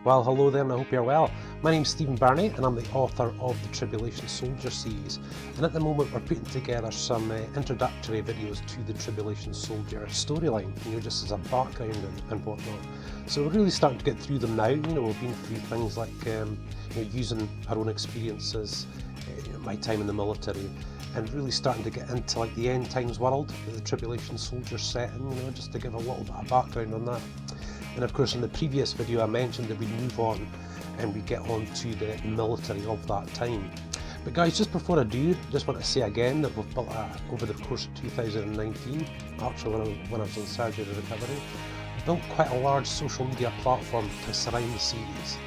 Well, hello there and I hope you're well. My name's Stephen Birnie and I'm the author of the Tribulation Soldier series, and at the moment we're putting together some introductory videos to the Tribulation Soldier storyline, just as a background and whatnot. So we're really starting to get through them now. We've been through things like using our own experiences, my time in the military, and really starting to get into like the end times world, the Tribulation Soldier setting, just to give a little bit of background on that. And of course in the previous video I mentioned that we'd move on and we get on to the military of that time. But guys, just before I do, just want to say again that we've built over the course of 2019, actually when I was in surgery recovery, built quite a large social media platform to surround the series.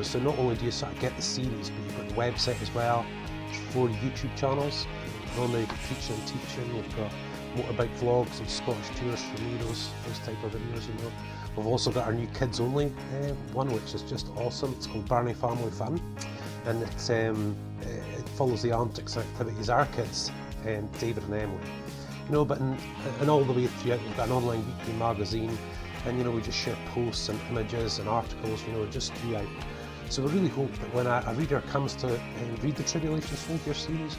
So not only do you sort of get the series, but you've got the website as well, 4 YouTube channels, not only preaching and teaching, we've got Motorbike Vlogs and Scottish tours for me, those type of videos, We've also got our new kids only one, which is just awesome. It's called Birnie Family Fun, and it follows the antics and activities of our kids, David and Emily. But and all the way throughout we've got an online weekly magazine, and we just share posts and images and articles, just throughout. So we really hope that when a reader comes to read the Tribulation Soldier series,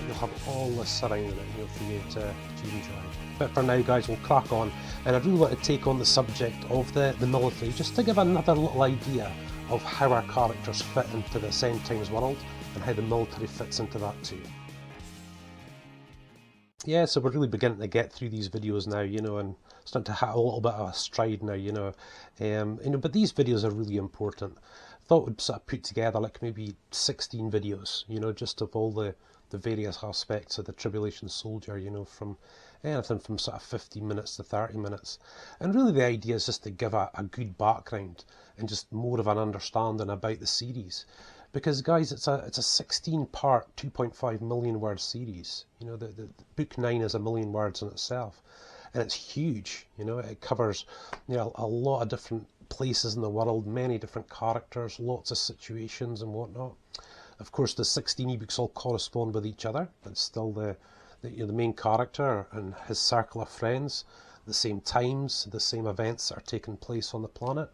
you'll have all this surrounding it, for you to enjoy. But for now, guys, we'll crack on, and I'd really like to take on the subject of the military, just to give another little idea of how our characters fit into this end times world, and how the military fits into that too. Yeah, so we're really beginning to get through these videos now, and starting to hit a little bit of a stride now, but these videos are really important. I thought we'd sort of put together like maybe 16 videos, just of all the various aspects of the Tribulation Soldier, from anything from sort of 15 minutes to 30 minutes. And really the idea is just to give a good background and just more of an understanding about the series. Because guys, it's a 16-part, 2.5 million word series. The book 9 is 1 million words in itself. And it's huge, it covers a lot of different places in the world, many different characters, lots of situations and whatnot. Of course, the 16 ebooks all correspond with each other. It's still the main character and his circle of friends, the same times, the same events that are taking place on the planet,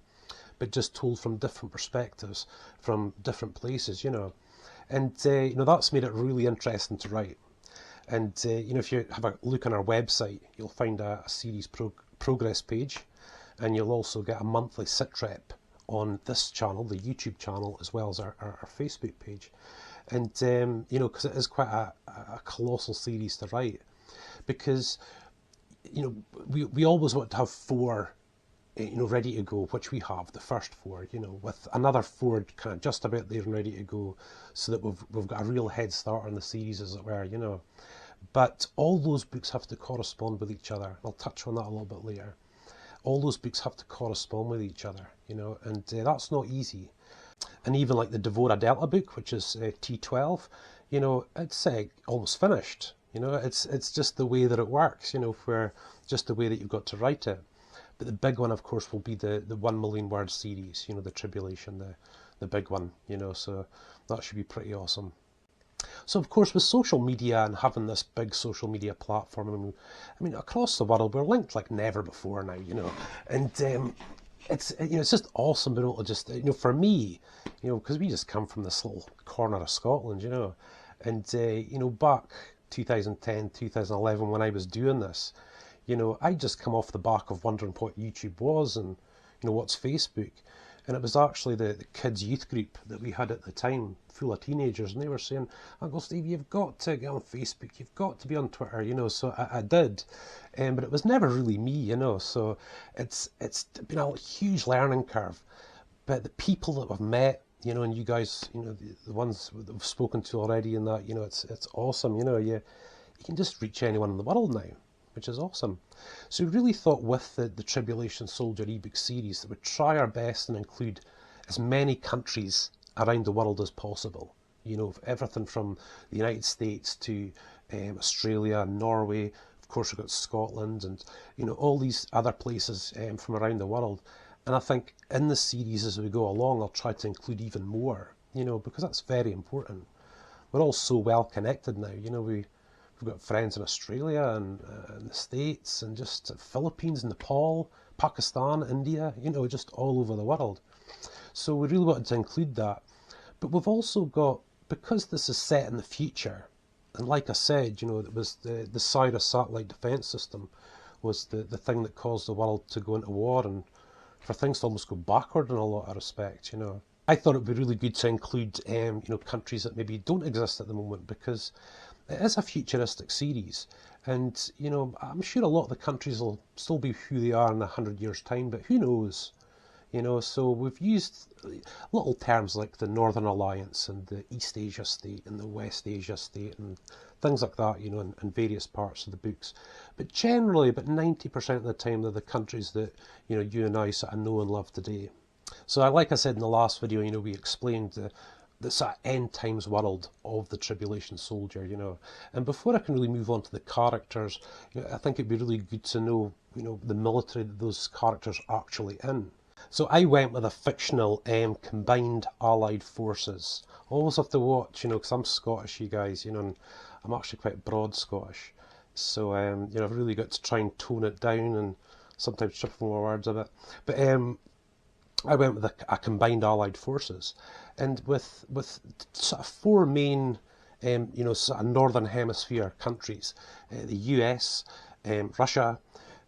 but just told from different perspectives, from different places, And that's made it really interesting to write. And if you have a look on our website, you'll find a series progress page, and you'll also get a monthly sit rep on this channel, the YouTube channel, as well as our Facebook page. And because it is quite a colossal series to write, because we always want to have 4 ready to go, which we have the first 4, with another 4 kind of just about there and ready to go, so that we've got a real head start on the series, as it were, But all those books have to correspond with each other. I'll touch on that a little bit later. All those books have to correspond with each other, and that's not easy. And even like the Devora Delta book, which is T12, it's almost finished. It's just the way that it works, where just the way that you've got to write it. But the big one, of course, will be the 1 million word series, the Tribulation, the big one, so that should be pretty awesome. So of course with social media and having this big social media platform, I mean across the world we're linked like never before now, and it's just awesome being able to just for me, because we just come from this little corner of Scotland, and back 2010, 2011 when I was doing this, I just come off the back of wondering what YouTube was and what's Facebook. And it was actually the kids youth group that we had at the time, full of teenagers, and they were saying, Uncle Steve, you've got to get on Facebook, you've got to be on Twitter, so I did. But it was never really me, so it's been a huge learning curve. But the people that we've met, and you guys, the ones that we've spoken to already and that, it's awesome, you can just reach anyone in the world now, which is awesome. So we really thought with the Tribulation Soldier ebook series that we'd try our best and include as many countries around the world as possible. Everything from the United States to Australia, Norway, of course we've got Scotland, and all these other places from around the world. And I think in the series as we go along I'll try to include even more, because that's very important. We're all so well connected now, We've got friends in Australia and the States and just Philippines, Nepal, Pakistan, India, you know, just all over the world. So we really wanted to include that. But we've also got, because this is set in the future, and like I said, you know, it was the Cyrus satellite defense system was the thing that caused the world to go into war and for things to almost go backward in a lot of respects, you know. I thought it would be really good to include, you know, countries that maybe don't exist at the moment, because it is a futuristic series. And, you know, I'm sure a lot of the countries will still be who they are in 100 years' time, but who knows? You know, so we've used little terms like the Northern Alliance and the East Asia State and the West Asia State and things like that, you know, in various parts of the books. But generally, about 90% of the time, they're the countries that, you know, you and I sort of know and love today. So like I said in the last video, you know, we explained the sort of end times world of the Tribulation Soldier, you know. And before I can really move on to the characters, you know, I think it'd be really good to know, you know, the military that those characters are actually in. So I went with a fictional combined allied forces. Always have to watch, you know, because I'm Scottish, you guys, you know, and I'm actually quite broad Scottish. So, you know, I've really got to try and tone it down and sometimes trip over my words a bit. But I went with a combined allied forces, and with sort of four main, you know, sort of northern hemisphere countries: the US, Russia,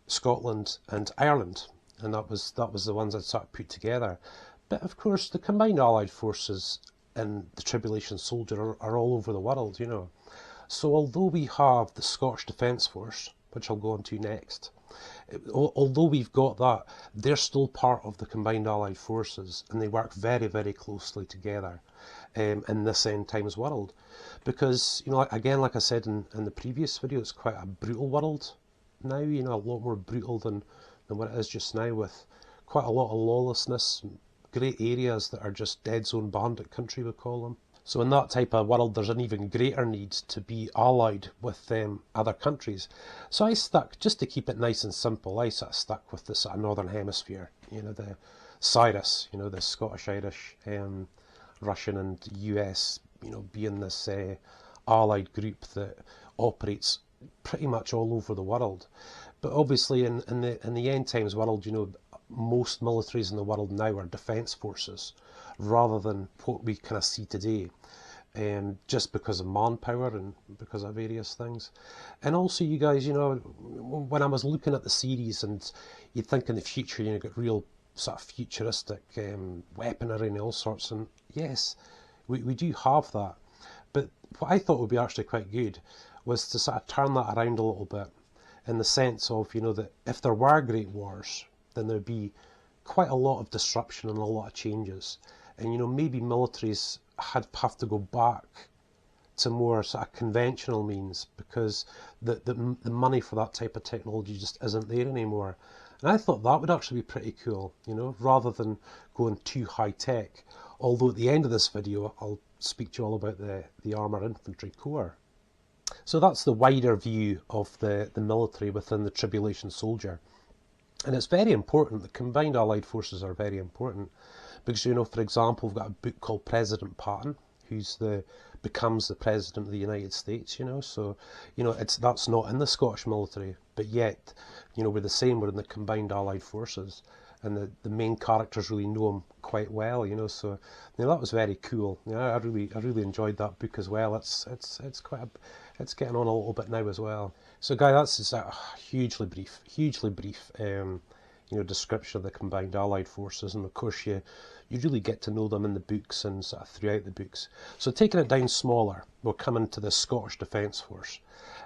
Scotland, and Ireland. And that was the ones I sort of put together. But of course, the combined allied forces in the Tribulation Soldier are all over the world, you know. So although we have the Scottish Defence Force, which I'll go on to next, although we've got that, they're still part of the combined allied forces, and they work very, very closely together in this end times world. Because, you know, again, like I said in the previous video, it's quite a brutal world now, you know, a lot more brutal than what it is just now, with quite a lot of lawlessness, great areas that are just dead zone bandit country, we call them. So in that type of world, there's an even greater need to be allied with other countries. So I stuck, just to keep it nice and simple, I sort of stuck with the sort of Northern Hemisphere, you know, the Cyrus, you know, the Scottish, Irish, Russian and US, you know, being this allied group that operates pretty much all over the world. But obviously in the end times world, you know, most militaries in the world now are defence forces rather than what we kind of see today, just because of manpower and because of various things. And also, you guys, you know, when I was looking at the series, and you'd think in the future, you know, get real sort of futuristic weaponry and all sorts, and yes, we do have that. But what I thought would be actually quite good was to sort of turn that around a little bit, in the sense of, you know, that if there were great wars, then there'd be quite a lot of disruption and a lot of changes. And, you know, maybe militaries have to go back to more sort of conventional means, because the money for that type of technology just isn't there anymore. And I thought that would actually be pretty cool, you know, rather than going too high tech. Although at the end of this video, I'll speak to you all about the Armour Infantry Corps. So that's the wider view of the military within the Tribulation Soldier. And it's very important, the combined allied forces are very important, because, you know, for example, we've got a book called President Patton, who's becomes the President of the United States, you know, so, you know, that's not in the Scottish military, but yet, you know, we're the same, we're in the combined allied forces, and the main characters really know him quite well, you know, so, you know, that was very cool. You know, I really enjoyed that book as well. It's getting on a little bit now as well. So guys, that's just a hugely brief, you know, description of the combined allied forces, and of course you really get to know them in the books and sort of throughout the books. So taking it down smaller, we'll come into the Scottish Defence Force.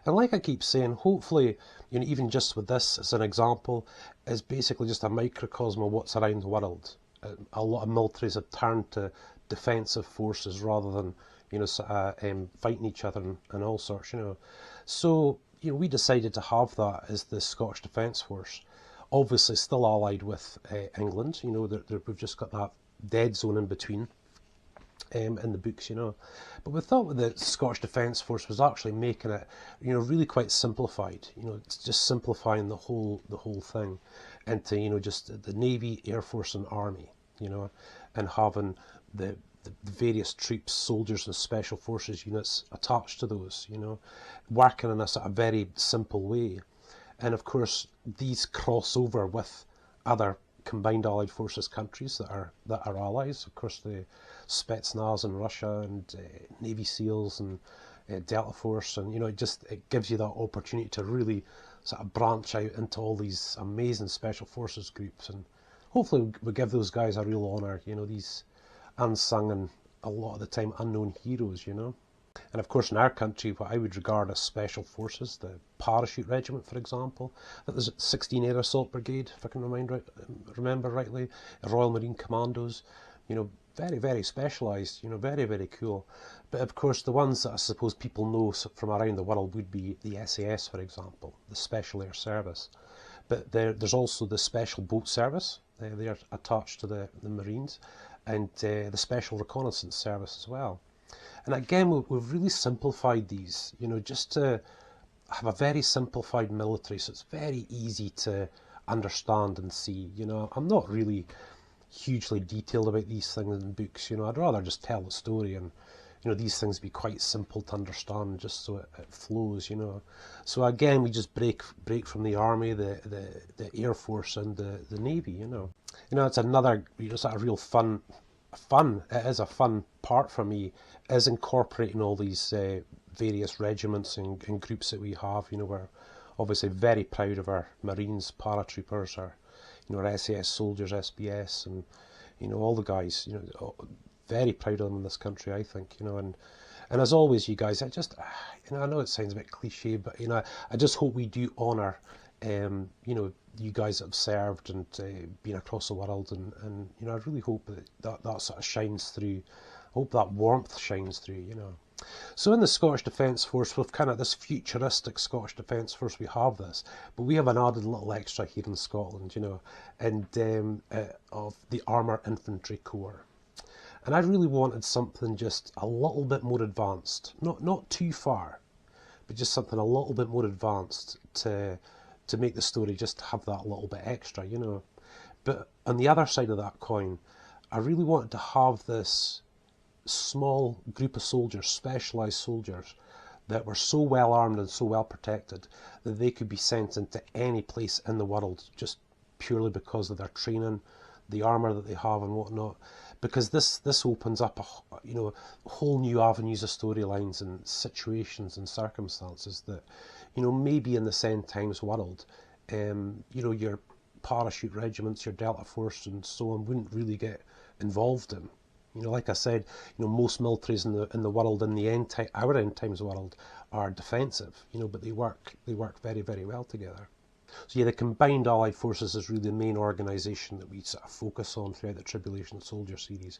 And like I keep saying, hopefully, you know, even just with this as an example, is basically just a microcosm of what's around the world. A lot of militaries have turned to defensive forces rather than, you know, fighting each other and all sorts, you know. So, you know, we decided to have that as the Scottish Defence Force. Obviously still allied with England, you know, we've just got that dead zone in between in the books, you know. But we thought the Scottish Defence Force was actually making it, you know, really quite simplified. You know, it's just simplifying the whole thing into, you know, just the Navy, Air Force and Army, you know, and having the various troops, soldiers and special forces units attached to those, you know, working in a sort of very simple way. And of course, these cross over with other combined allied forces countries that are allies. Of course, the Spetsnaz in Russia and Navy SEALs and Delta Force, and it gives you that opportunity to really sort of branch out into all these amazing special forces groups, and hopefully we give those guys a real honour. These unsung and a lot of the time unknown heroes. And of course, in our country, what I would regard as special forces, the Parachute Regiment, for example, that there's 16 Air Assault Brigade, if I can remember rightly, Royal Marine Commandos, very, very specialised, very, very cool. But of course, the ones that I suppose people know from around the world would be the SAS, for example, the Special Air Service. But there's also the Special Boat Service, they're attached to the Marines, and the Special Reconnaissance Service as well. And again, we've really simplified these, just to have a very simplified military, so it's very easy to understand and see. I'm not really hugely detailed about these things in books. I'd rather just tell the story, and these things be quite simple to understand, just so it flows. So again, we just break from the army, the Air Force, and the Navy. It's another sort of real fun. It is a fun part for me, is incorporating all these various regiments and groups that we have. We're obviously very proud of our Marines, paratroopers, our SAS soldiers, SBS, and all the guys. Very proud of them in this country, I think. And as always, you guys, I know it sounds a bit cliche, but I just hope we do honour you guys that have served and been across the world, and I really hope that sort of shines through. I hope that warmth shines through. So in the Scottish Defence Force, we've kind of this futuristic Scottish Defence Force, we have this, but we have an added little extra here in Scotland, and of the Armour Infantry Corps. And I really wanted something just a little bit more advanced, not too far, but just something a little bit more advanced to make the story just have that little bit extra, But on the other side of that coin, I really wanted to have this small group of soldiers, specialised soldiers, that were so well armed and so well protected that they could be sent into any place in the world just purely because of their training, the armour that they have and whatnot. Because this opens up a whole new avenues of storylines and situations and circumstances that maybe in this end times world, your parachute regiments, your Delta Force and so on wouldn't really get involved in. Like I said, most militaries in the world in the our end times world are defensive, but they work very, very well together. So yeah, the Combined Allied Forces is really the main organisation that we sort of focus on throughout the Tribulation Soldier series.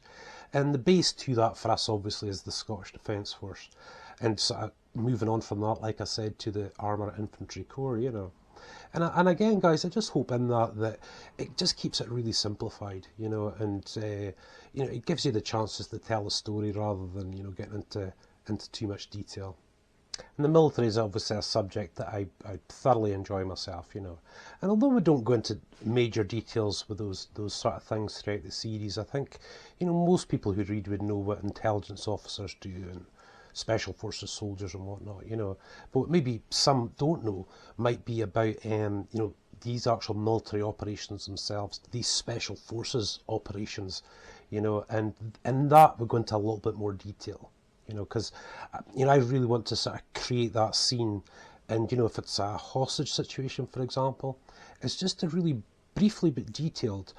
And the base to that for us obviously is the Scottish Defence Force. And sort of moving on from that, like I said, to the Armour Infantry Corps, And again, guys, I just hope in that it just keeps it really simplified, and it gives you the chances to tell a story rather than getting into too much detail. And the military is obviously a subject that I thoroughly enjoy myself, And although we don't go into major details with those sort of things throughout the series, I think most people who read would know what intelligence officers do and special forces soldiers and whatnot, But what maybe some don't know might be about these actual military operations themselves, these special forces operations, and in that we're going into a little bit more detail. Because I really want to sort of create that scene, and if it's a hostage situation, for example, it's just to really briefly but detailed,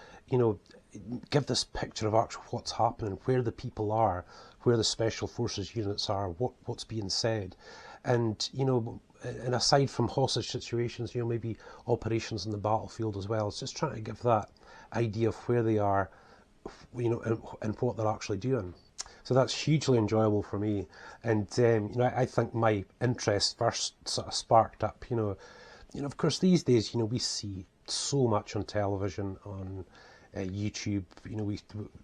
give this picture of actually what's happening, where the people are, where the special forces units are, what's being said, and and aside from hostage situations, maybe operations in the battlefield as well. It's just trying to give that idea of where they are, and what they're actually doing. So that's hugely enjoyable for me, and I think my interest first sort of sparked up. Of course these days, we see so much on television, on YouTube.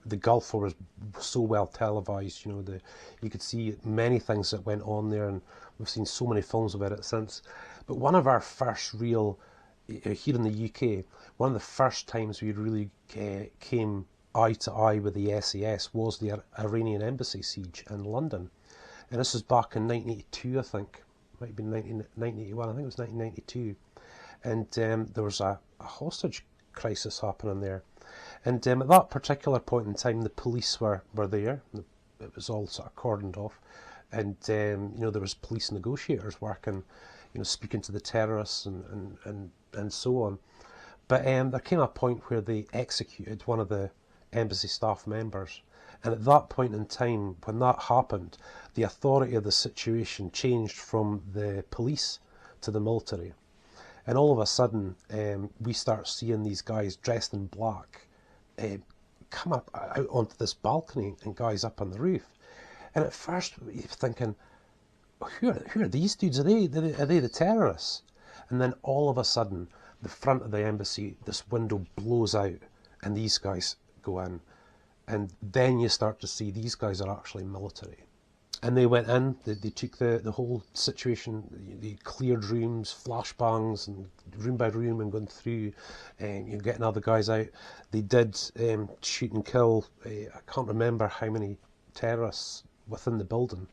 The Gulf War was so well televised. You could see many things that went on there, and we've seen so many films about it since. But one of our first real here in the UK, one of the first times we really came eye to eye with the SAS was the Iranian embassy siege in London, and this was back in 1982, I think. Might have been 1981. I think it was 1992, and there was a hostage crisis happening there. And at that particular point in time, the police were there. It was all sort of cordoned off, and you know, there was police negotiators working, you know, speaking to the terrorists and so on. But there came a point where they executed one of the embassy staff members. And at that point in time, when that happened, the authority of the situation changed from the police to the military. And all of a sudden, we start seeing these guys dressed in black come up out onto this balcony and guys up on the roof. And at first, you're thinking, who are these dudes? Are they the terrorists? And then all of a sudden, the front of the embassy, this window blows out, and these guys go in. And then you start to see these guys are actually military. And they went in, they took the whole situation, they cleared rooms, flashbangs, and room by room, and going through, getting other guys out. They did shoot and kill, I can't remember how many terrorists within the building,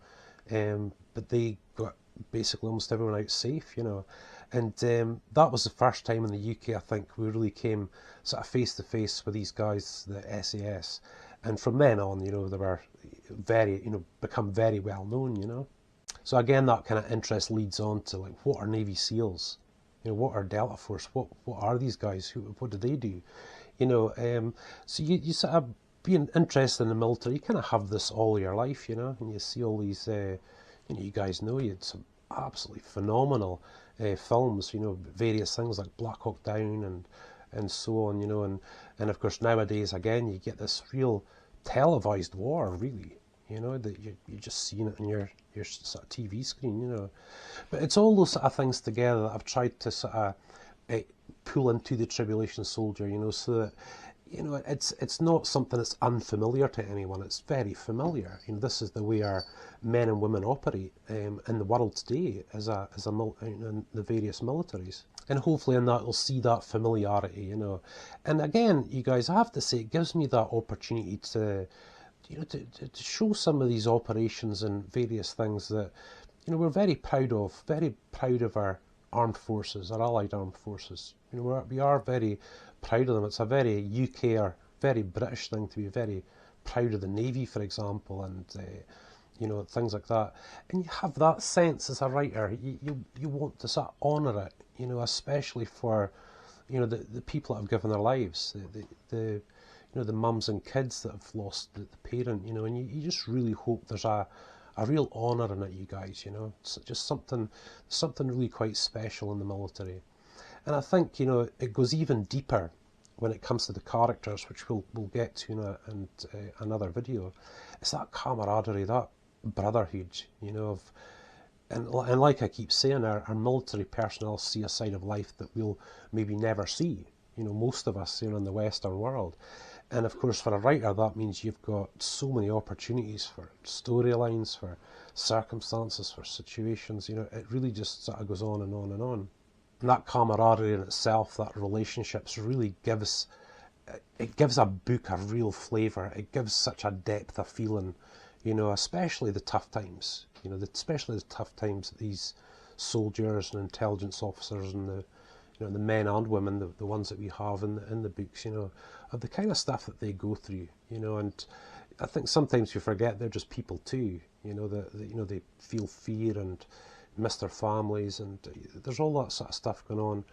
but they got basically almost everyone out safe, you know. And that was the first time in the UK, I think, we really came sort of face to face with these guys, the SAS. And from then on, you know, they were very, you know, become very well known, you know. So again, that kind of interest leads on to, like, what are Navy SEALs? You know, what are Delta Force? What are these guys? What do they do? You know, so you sort of being interested in the military, you kind of have this all your life, you know, and you see all these, you know, you guys know you had some absolutely phenomenal films, you know, various things like Black Hawk Down and so on, you know, and of course nowadays again you get this real televised war, really, you know, that you're just seeing it on your sort of TV screen, you know. But it's all those sort of things together that I've tried to sort of pull into the Tribulation Soldier, you know, so that, you know, it's not something that's unfamiliar to anyone. It's very familiar. You know, this is the way our men and women operate in the world today in the various militaries. And hopefully in that you'll see that familiarity, you know. And again, you guys, I have to say, it gives me that opportunity to, you know, to show some of these operations and various things that, you know, we're very proud of our armed forces, our allied armed forces. You know, we are very proud of them. It's a very UK or very British thing to be very proud of the Navy, for example, and you know, things like that. And you have that sense as a writer. You want to sort of honour it, you know, especially for, you know, the people that have given their lives, the you know, the mums and kids that have lost the parent, you know, and you just really hope there's a real honour in it, you guys, you know. It's just something really quite special in the military. And I think, you know, it goes even deeper when it comes to the characters, which we'll get to in another video. It's that camaraderie, that brotherhood, you know, and like I keep saying, our military personnel see a side of life that we'll maybe never see, you know, most of us here in the Western world. And of course, for a writer, that means you've got so many opportunities for storylines, for circumstances, for situations, you know. It really just sort of goes on and on and on. And that camaraderie in itself, that relationships, really gives a book a real flavour. It gives such a depth of feeling, you know, especially the tough times, you know, especially the tough times that these soldiers and intelligence officers and the, you know, the men and women, the ones that we have in the books, you know, of the kind of stuff that they go through, you know. And I think sometimes you forget they're just people too, you know, that you know, they feel fear and miss their families, and there's all that sort of stuff going on.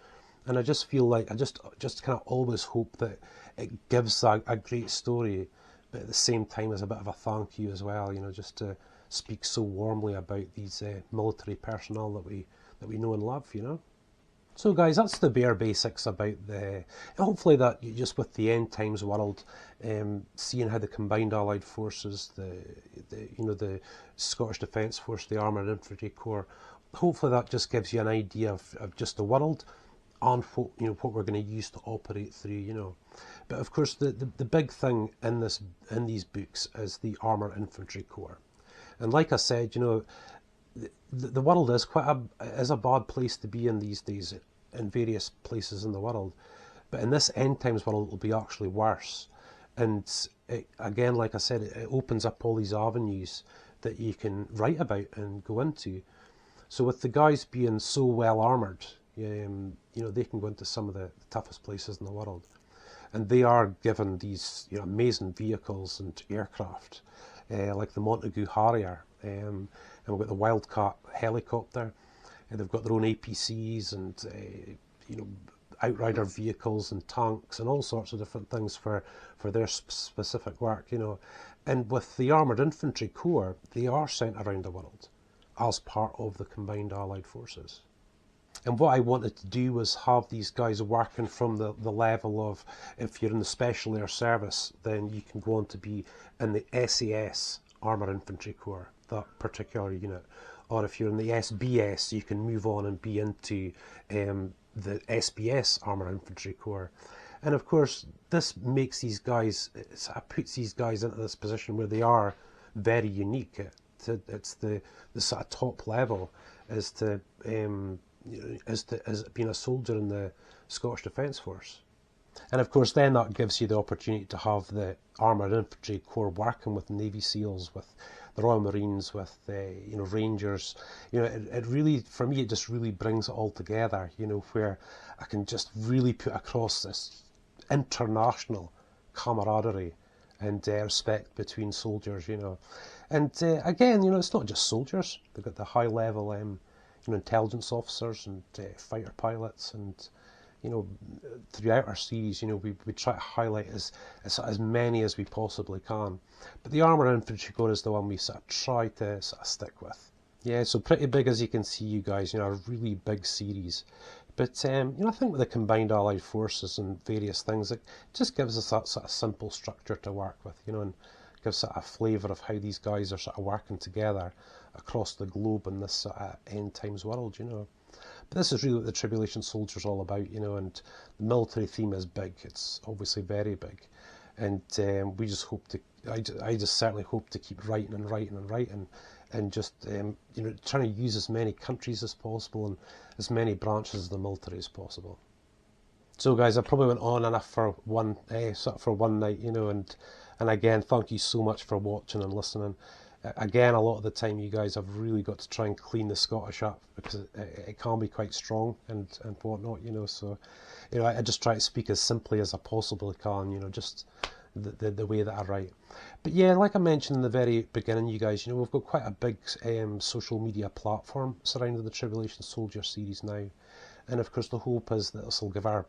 And I just feel like I just kind of always hope that it gives a great story, but at the same time as a bit of a thank you as well, you know, just to speak so warmly about these military personnel that we know and love, you know. So guys, that's the bare basics about hopefully that you just with the end times world, seeing how the combined allied forces, the Scottish Defence Force, the Armour Infantry Corps, hopefully that just gives you an idea of just the world and what we're going to use to operate through, you know. But of course the big thing in these books is the Armour Infantry Corps. And like I said, you know, the world is is a bad place to be in these days in various places in the world, but in this end times world it will be actually worse. And again, like I said, it opens up all these avenues that you can write about and go into. So with the guys being so well armoured, you know, they can go into some of the toughest places in the world. and they are given these amazing vehicles and aircraft, like the Montagu Harrier, and we've got the Wildcat helicopter, and they've got their own APCs and outrider vehicles and tanks and all sorts of different things for their specific work, And with the Armoured Infantry Corps, they are sent around the world as part of the combined Allied forces. And what I wanted to do was have these guys working from the level of, if you're in the Special Air Service, then you can go on to be in the SAS Armoured Infantry Corps, that particular unit. Or if you're in the SBS, you can move on and be into the SBS Armour Infantry Corps. And of course, this makes these guys, it puts these guys into this position where they are very unique. It's the sort of top level as being a soldier in the Scottish Defence Force. And of course, then that gives you the opportunity to have the Armoured Infantry Corps working with Navy SEALs, with the Royal Marines, with Rangers. It really, for me, it just really brings it all together. Where I can just really put across this international camaraderie and respect between soldiers. And again, it's not just soldiers. They've got the high level, intelligence officers and fighter pilots, and throughout our series, we try to highlight as many as we possibly can. But the Armour Infantry Corps is the one we sort of try to sort of stick with. Yeah, so pretty big, as you can see, you guys, a really big series. But I think with the combined Allied forces and various things, it just gives us that sort of simple structure to work with, and gives sort of a flavour of how these guys are sort of working together across the globe in this sort of end times world, But this is really what the Tribulation Soldier's all about, and the military theme is big. It's obviously very big, and we just hope to. I just certainly hope to keep writing and writing and writing, and just trying to use as many countries as possible and as many branches of the military as possible. So, guys, I probably went on enough for one night, and again, thank you so much for watching and listening. Again, a lot of the time you guys have really got to try and clean the Scottish up, because it can be quite strong and whatnot, so I just try to speak as simply as I possibly can, just the way that I write. But yeah, like I mentioned in the very beginning, you guys, we've got quite a big social media platform surrounding the Tribulation Soldier series now, and of course the hope is that this will give our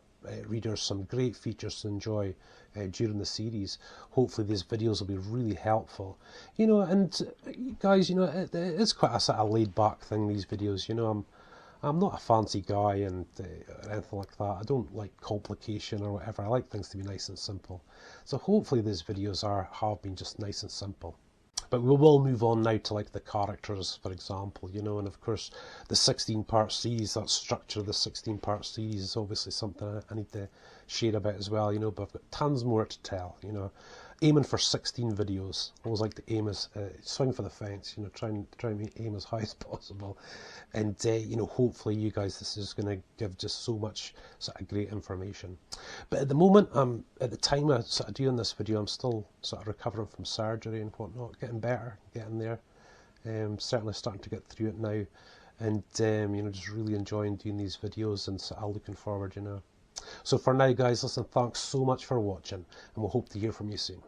readers some great features to enjoy during the series. Hopefully these videos will be really helpful, and guys, it's quite a sort of laid back thing, these videos. I'm not a fancy guy and or anything like that. I don't like complication or whatever. I like things to be nice and simple. So hopefully these videos have been just nice and simple. But we will move on now to like the characters, for example, and of course the 16-part series, that structure of the 16-part series is obviously something I need to share about as well, but I've got tons more to tell, aiming for 16 videos. I always like to aim as, swing for the fence, try and aim as high as possible. And, hopefully you guys, this is going to give just so much sort of great information. But at the moment, at the time of sort of doing this video, I'm still sort of recovering from surgery and whatnot, getting better, getting there. Certainly starting to get through it now. And, just really enjoying doing these videos and sort of looking forward, So for now, guys, listen, thanks so much for watching, and we'll hope to hear from you soon.